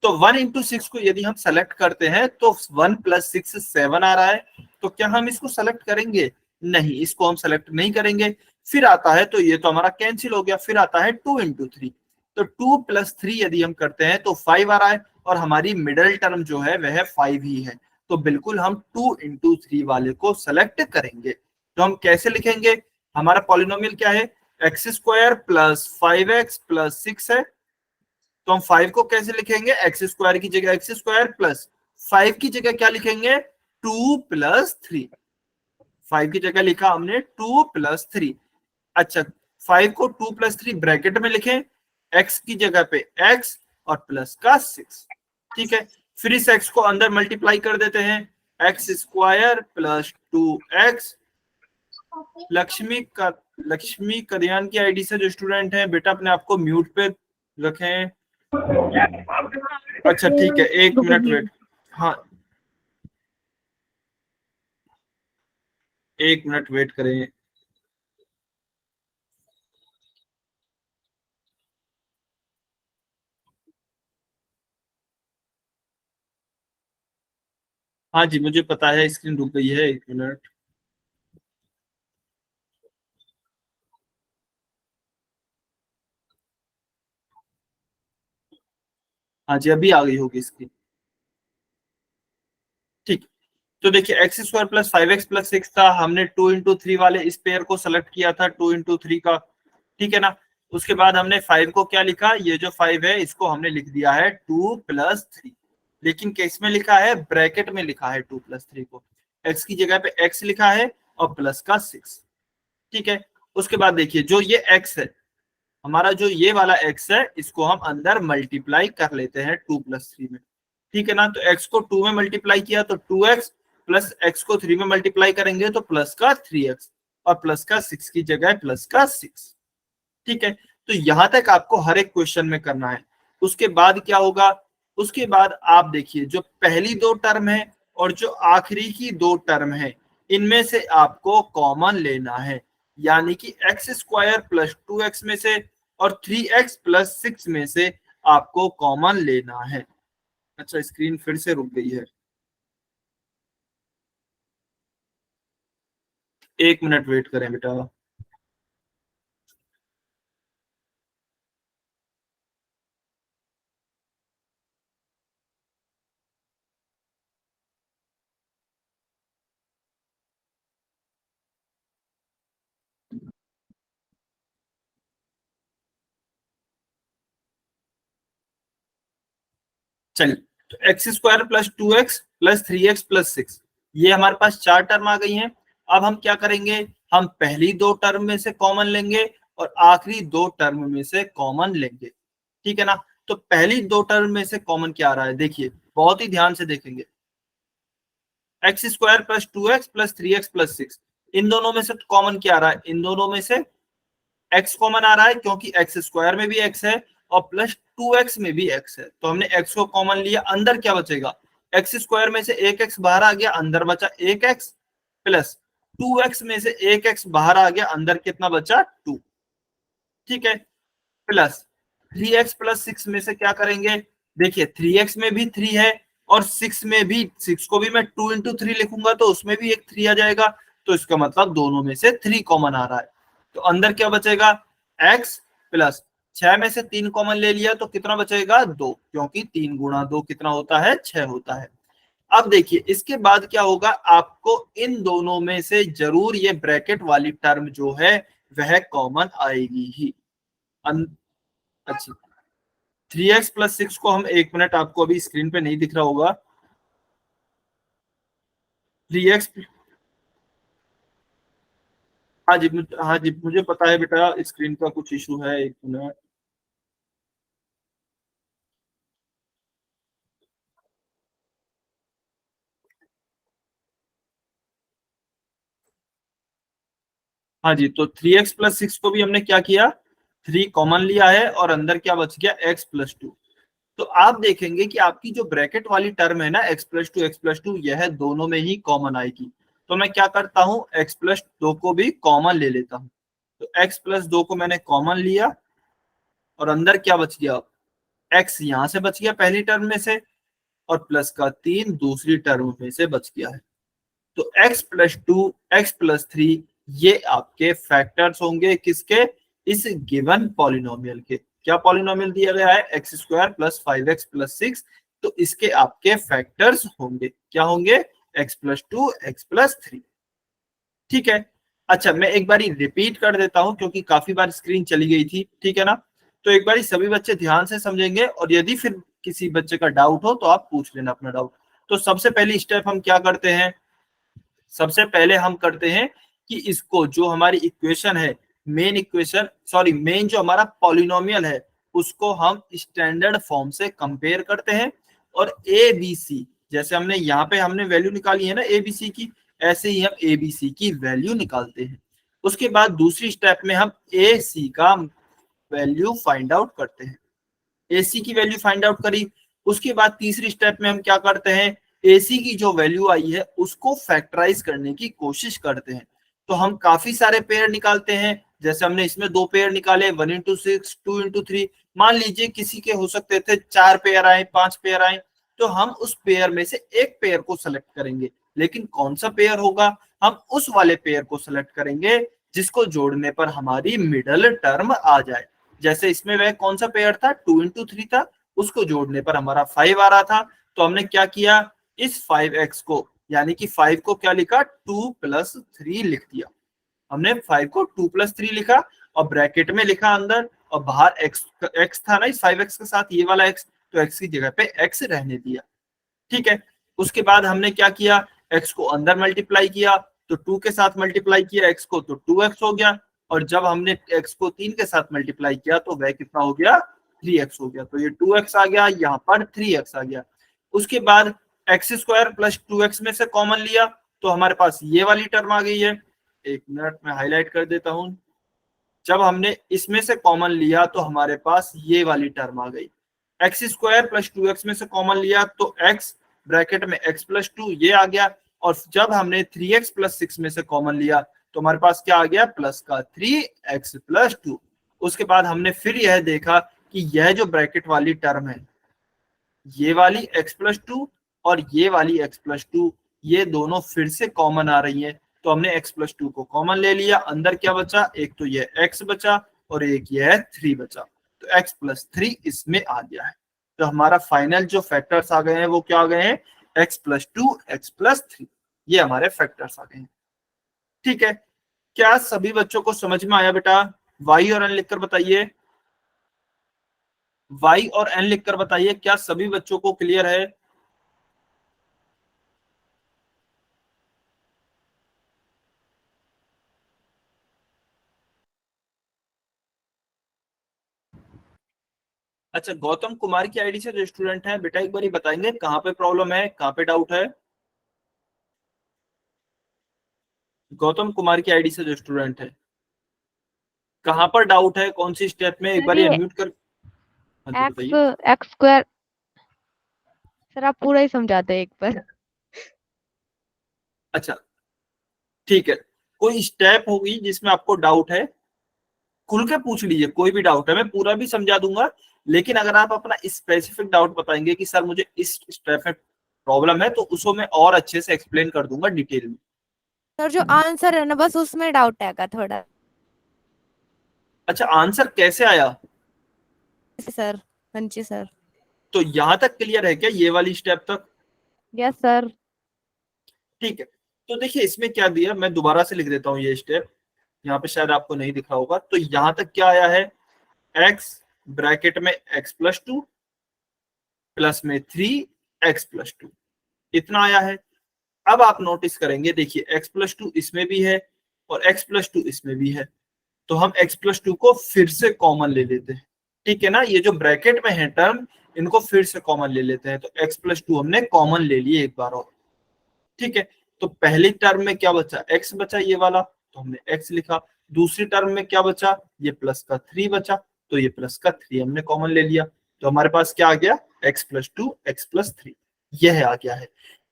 तो 1 × 6 को यदि हम सेलेक्ट करते हैं तो 1 + 6 7 आ रहा है, तो क्या हम इसको सेलेक्ट करेंगे? नहीं, इसको हम सेलेक्ट नहीं करेंगे। फिर आता है, तो ये तो हमारा कैंसिल हो गया, फिर आता है 2 × 3, तो 2 + 3 यदि हम करते हैं तो 5 आ रहा है, और हमारी मिडल टर्म जो है वह 5 ही है, तो बिल्कुल हम 2 × 3 वाले को सेलेक्ट करेंगे। तो हम कैसे लिखेंगे, हमारा पॉलिनोमियल क्या है, x² + 5x + 6 है, तो हम 5 को कैसे लिखेंगे, x² की जगह x² प्लस 5 की जगह क्या लिखेंगे, 2 + 3। 5 की जगह लिखा हमने 2 + 3। अच्छा, 5 को 2 + 3 ब्रैकेट में लिखें, x की जगह पे x और प्लस का 6, ठीक है। फिर इस x को अंदर मल्टीप्लाई कर देते हैं, x² + 2x। लक्ष्मी कल्याण की आईडी से जो स्टूडेंट है, बेटा अपने आप को म्यूट पे रखें। अच्छा ठीक है, 1 मिनट वेट, हाँ 1 मिनट वेट करें। हाँ जी, मुझे पता है स्क्रीन रुक गई है, 1 मिनट। हाँ जी, अभी आ गई होगी स्क्रीन, ठीक। तो देखिए x² + 5x + 6 था, हमने 2 × 3 वाले इस पेयर को सेलेक्ट किया था, 2 × 3 का, ठीक है ना। उसके बाद हमने 5 को क्या लिखा, ये जो 5 है इसको हमने लिख दिया है 2 + 3, लेकिन किस में लिखा है, ब्रैकेट में लिखा है 2 + 3 को, x की जगह पे x लिखा है और प्लस का 6, ठीक है। उसके बाद देखिए जो ये x है, हमारा जो ये वाला x है, इसको हम अंदर मल्टीप्लाई कर लेते हैं 2 + 3 में, ठीक है ना। तो x को 2 में मल्टीप्लाई किया तो 2x, प्लस x को 3 में मल्टीप्लाई करेंगे तो प्लस का 3x, और प्लस का 6 की जगह प्लस का 6, ठीक है। तो यहां तक आपको हर एक क्वेश्चन में करना है। उसके बाद क्या होगा, उसके बाद आप देखिए जो पहली दो टर्म है और जो आखिरी की दो टर्म है, इनमें से आपको कॉमन लेना है, यानी कि x² + 2x में से और 3x + 6 में से आपको कॉमन लेना है। अच्छा, स्क्रीन फिर से रुक गई है, 1 मिनट वेट करें बेटा। चलिए, तो x² + 2x + 3x + 6, ये हमारे पास चार टर्म आ गई हैं। अब हम क्या करेंगे, हम पहली दो टर्म में से कॉमन लेंगे और आखिरी दो टर्म में से कॉमन लेंगे, ठीक है ना। तो पहली दो टर्म में से कॉमन क्या आ रहा है, देखिए बहुत ही ध्यान से देखेंगे, x² + 2x + 3x + 6, इन दोनों में से कॉमन क्या आ रहा है, इन दोनों में से x कॉमन आ रहा है, क्योंकि x² में भी x है और प्लस 2x में भी x है, तो हमने x को कॉमन लिया, अंदर क्या बचेगा, x² में से एक x बाहर आ गया, अंदर बचा एक x, प्लस 2x में से एक x बाहर आ गया, अंदर कितना बचा 2, ठीक है। प्लस 3x + 6 में से क्या करेंगे, देखिए 3x में भी 3 है और 6 में भी, 6 को भी मैं 2 × 3 लिखूंगा तो उसमें भी एक 3 आ जाएगा, तो इसका मतलब दोनों में से 3 कॉमन आ रहा है, तो अंदर क्या बचेगा x, प्लस 6 में से 3 कॉमन ले लिया तो कितना बचेगा 2, क्योंकि 3 × 2 कितना होता है 6 होता है। अब देखिए इसके बाद क्या होगा, आपको इन दोनों में से जरूर ये ब्रैकेट वाली टर्म जो है वह कॉमन आएगी ही। अच्छा, 3x + 6 को हम, 1 मिनट, आपको अभी स्क्रीन पे नहीं दिख रहा होगा, 3x, हाँ जी मुझे पता है बेटा, स्क्रीन का कुछ इशू है, 1 मिनट। हाँ जी, तो 3x प्लस 6 को भी हमने क्या किया, 3 कॉमन लिया है और अंदर क्या बच गया, x प्लस 2। तो आप देखेंगे कि आपकी जो ब्रैकेट वाली टर्म है ना x प्लस टू यह दोनों में ही कॉमन आएगी। तो मैं क्या करता हूँ, x प्लस 2 को भी कॉमन ले लेता हूँ। तो x प्लस 2 को मैंने कॉमन लिया और अंदर क्या बच गया, x यहां से बच गया पहली टर्म में से और प्लस का 3 दूसरी टर्म में से बच गया है। तो x प्लस 2 x प्लस 3 ये आपके फैक्टर्स होंगे किसके, इस गिवन पॉलिनोमियल के। क्या पॉलिनोमियल दिया गया है, x square plus 5x plus 6, तो इसके आपके फैक्टर्स होंगे, क्या होंगे, x प्लस 2 x प्लस 3। ठीक है, अच्छा मैं एक बार रिपीट कर देता हूं क्योंकि काफी बार स्क्रीन चली गई थी, ठीक है ना। तो एक बार सभी बच्चे ध्यान से समझेंगे और यदि फिर किसी बच्चे का डाउट हो तो आप पूछ लेना अपना डाउट। तो सबसे पहली स्टेप हम क्या करते हैं, सबसे पहले हम करते हैं कि इसको जो हमारी इक्वेशन है, मेन इक्वेशन सॉरी मेन जो हमारा पॉलिनोमियल है उसको हम स्टैंडर्ड फॉर्म से कंपेयर करते हैं और ए बी सी, जैसे हमने यहाँ पे हमने वैल्यू निकाली है ना ए बी सी की, ऐसे ही हम ए बी सी की वैल्यू निकालते हैं। उसके बाद दूसरी स्टेप में हम ए सी का वैल्यू फाइंड आउट करते हैं, ए सी की वैल्यू फाइंड आउट करी। उसके बाद तीसरी स्टेप में हम क्या करते हैं, एसी की जो वैल्यू आई है उसको फैक्टराइज करने की कोशिश करते हैं। तो हम काफी सारे पेयर निकालते हैं, जैसे हमने इसमें 2 पेयर निकाले, 1 इंटू 6 2 इंटू 3। मान लीजिए किसी के हो सकते थे 4 पेयर आए 5 पेयर आए, तो हम उस पेयर में से एक पेयर को सेलेक्ट करेंगे। लेकिन कौन सा पेयर होगा, हम उस वाले पेयर को सेलेक्ट करेंगे जिसको जोड़ने पर हमारी मिडल टर्म आ जाए। जैसे इसमें वह कौन सा पेयर था, 2 इंटू 3 था, उसको जोड़ने पर हमारा 5 आ रहा था। तो हमने क्या किया, इस 5x को यानी कि 5 को क्या लिखा, 2 प्लस 3 लिख दिया। हमने 5 को 2 प्लस 3 लिखा और ब्रैकेट में लिखा अंदर, और बाहर x था ना इस 5x के साथ, ये वाला x, तो x की जगह पे x रहने दिया। ठीक है, उसके बाद हमने क्या किया, x को अंदर मल्टीप्लाई किया, तो 2 के साथ मल्टीप्लाई किया x को, तो 2x हो गया। और जब हमने x को 3 के साथ मल्टीप्लाई किया तो वह कितना हो गया, 3x हो गया। तो ये 2x आ गया, यहाँ पर 3x आ गया। उसके बाद एक्स स्क्वायर प्लस 2x में से कॉमन लिया तो हमारे पास ये वाली टर्म आ गई है। एक मिनट में हाईलाइट कर देता हूं, जब हमने इसमें से कॉमन लिया तो हमारे पास ये वाली टर्म आ गई। एक्स स्क्वायर प्लस 2x में से कॉमन लिया तो x ब्रैकेट में x प्लस 2 ये आ गया। और जब हमने 3x प्लस 6 में से कॉमन लिया तो हमारे पास क्या आ गया, प्लस का 3x प्लस 2। उसके बाद हमने फिर यह देखा कि यह जो ब्रैकेट वाली टर्म है, ये वाली x प्लस 2 और ये वाली x प्लस 2, ये दोनों फिर से कॉमन आ रही है। तो हमने x प्लस 2 को कॉमन ले लिया, अंदर क्या बचा, एक तो ये x बचा और एक ये 3 बचा। तो x प्लस 3 इसमें आ गया है। तो हमारा फाइनल जो फैक्टर्स आ गए हैं वो क्या आ गए हैं, x प्लस 2 x प्लस 3, ये हमारे फैक्टर्स आ गए हैं। ठीक है, क्या सभी बच्चों को समझ में आया बेटा, y और n लिखकर बताइए, y और n लिखकर बताइए, क्या सभी बच्चों को क्लियर है। अच्छा, गौतम कुमार की आईडी से जो स्टूडेंट है बेटा, एक बार बताएंगे कहाँ पे प्रॉब्लम है, कहाँ पे डाउट है। गौतम कुमार की आईडी से जो स्टूडेंट है, कहाँ पर डाउट है, कौन सी स्टेप में, एक बार अनम्यूट कर। हाँ जी बताइए। एक्स स्क्वायर सर, आप पूरा ही समझाते हैं एक बार। अच्छा ठीक है, कोई स्टेप होगी जिसमें आपको डाउट है, खुल के पूछ लीजिए, कोई भी डाउट है मैं पूरा भी समझा दूंगा। लेकिन अगर आप अपना स्पेसिफिक डाउट बताएंगे कि सर मुझे इस स्टेप में प्रॉब्लम है, तो उसको मैं और अच्छे से एक्सप्लेन कर दूंगा डिटेल में। सर जो आंसर है ना, बस उसमें डाउट है थोड़ा। अच्छा, आंसर कैसे आया सर हाँ जी सर। तो यहाँ तक क्लियर है क्या, ये वाली स्टेप तक। Yes sir. ठीक है, तो देखिए इसमें क्या दिया, मैं दोबारा से लिख देता हूँ ये स्टेप, यहाँ पे शायद आपको नहीं दिख रहा होगा। तो यहाँ तक क्या आया है, x ब्रैकेट में x प्लस 2 प्लस में 3x प्लस 2, इतना आया है। अब आप नोटिस करेंगे, देखिए x प्लस 2 इसमें भी है और x प्लस 2 इसमें भी है, तो हम x प्लस 2 को फिर से कॉमन ले लेते हैं। ठीक है ना, ये जो ब्रैकेट में है टर्म, इनको फिर से कॉमन ले लेते हैं। तो x प्लस 2 हमने कॉमन ले लिए एक बार और। ठीक है, तो पहली टर्म में क्या बचा, x बचा ये वाला, तो हमने x लिखा। दूसरी टर्म में क्या बचा, ये प्लस का 3 बचा, तो ये प्लस का 3 हमने कॉमन ले लिया, तो हमारे पास क्या आ गया, x+2 x+3, यह आ गया है।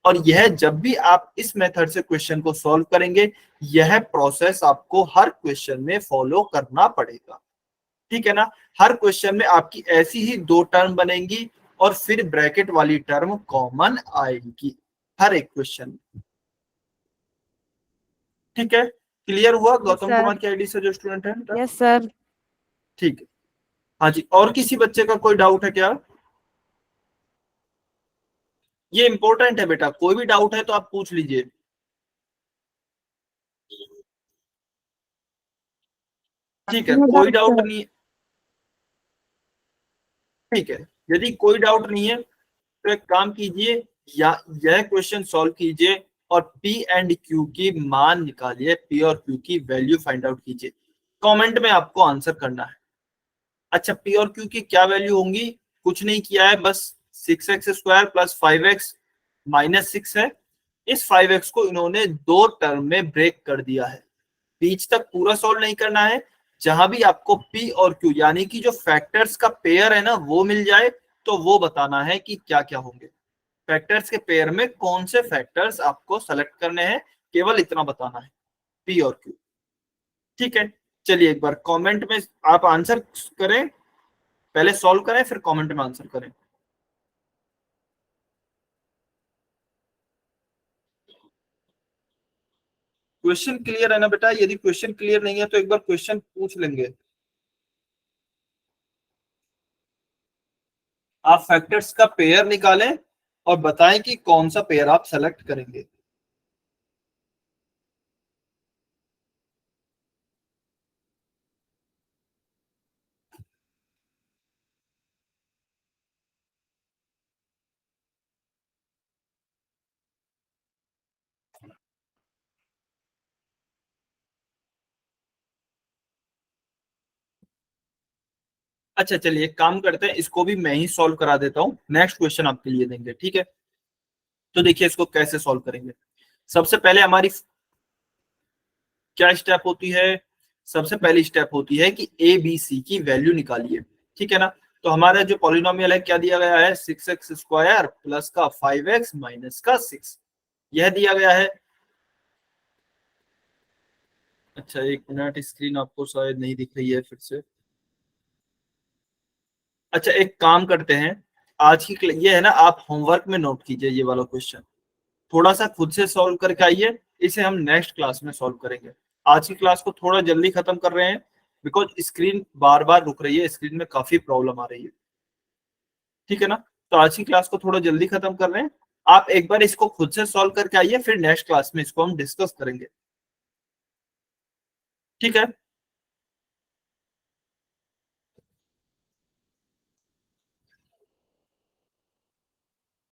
और यह जब भी आप इस मेथड से क्वेश्चन को सॉल्व करेंगे, यह प्रोसेस आपको हर क्वेश्चन में फॉलो करना पड़ेगा, ठीक है ना। हर क्वेश्चन में आपकी ऐसी ही 2 टर्म बनेंगी और फिर ब्रैकेट वाली टर्म कॉमन आएगी हर एक क्वेश्चन में, ठीक है। क्लियर हुआ गौतम कुमार की आईडी से जो स्टूडेंट है? Yes sir. ठीक है, हाँ जी। और किसी बच्चे का कोई डाउट है क्या? ये इंपॉर्टेंट है बेटा, कोई भी डाउट है तो आप पूछ लीजिए। ठीक है, कोई डाउट नहीं है, ठीक है। यदि कोई डाउट नहीं है तो एक काम कीजिए, या यह क्वेश्चन सॉल्व कीजिए और P एंड Q की मान निकालिए, P और Q की वैल्यू फाइंड आउट कीजिए। कमेंट में आपको आंसर करना है। अच्छा, P और Q की क्या वैल्यू होंगी? कुछ नहीं किया है, बस 6x² + 5x - 6 है। इस 5x को इन्होंने 2 टर्म में ब्रेक कर दिया है। बीच तक पूरा सॉल्व नहीं करना है, जहां भी आपको P और Q यानी कि जो फैक्टर्स का पेयर है ना वो मिल जाए, तो वो बताना है कि क्या क्या होंगे। फैक्टर्स के पेयर में कौन से फैक्टर्स आपको सेलेक्ट करने हैं, केवल इतना बताना है, P और Q, ठीक है। चलिए एक बार कमेंट में आप आंसर करें, पहले सॉल्व करें फिर कमेंट में आंसर करें। क्वेश्चन क्लियर है ना बेटा? यदि क्वेश्चन क्लियर नहीं है तो एक बार क्वेश्चन पूछ लेंगे। आप फैक्टर्स का पेयर निकालें और बताएं कि कौन सा पेयर आप सेलेक्ट करेंगे। अच्छा चलिए एक काम करते हैं, इसको भी मैं ही सॉल्व करा देता हूं, नेक्स्ट क्वेश्चन आपके लिए देंगे, ठीक है। तो देखिए इसको कैसे सॉल्व करेंगे। सबसे पहले हमारी क्या स्टेप होती है? सबसे पहली स्टेप होती है कि ए बी सी की वैल्यू निकालिए, ठीक है ना। तो हमारा जो पॉलिनोमियल है क्या दिया गया है, 6x² प्लस का 5x माइनस का 6, यह दिया गया है। अच्छा एक मिनट, स्क्रीन आपको शायद नहीं दिख रही है फिर से। अच्छा एक काम करते हैं, आज की ये है ना, आप होमवर्क में नोट कीजिए ये वाला क्वेश्चन, थोड़ा सा खुद से सॉल्व करके आइए, इसे हम नेक्स्ट क्लास में सॉल्व करेंगे। आज की क्लास को थोड़ा जल्दी खत्म कर रहे हैं, बिकॉज स्क्रीन बार बार रुक रही है, स्क्रीन में काफी प्रॉब्लम आ रही है, ठीक है ना। तो आज की क्लास को थोड़ा जल्दी खत्म कर रहे हैं, आप एक बार इसको खुद से सॉल्व करके आइए, फिर नेक्स्ट क्लास में इसको हम डिस्कस करेंगे, ठीक है।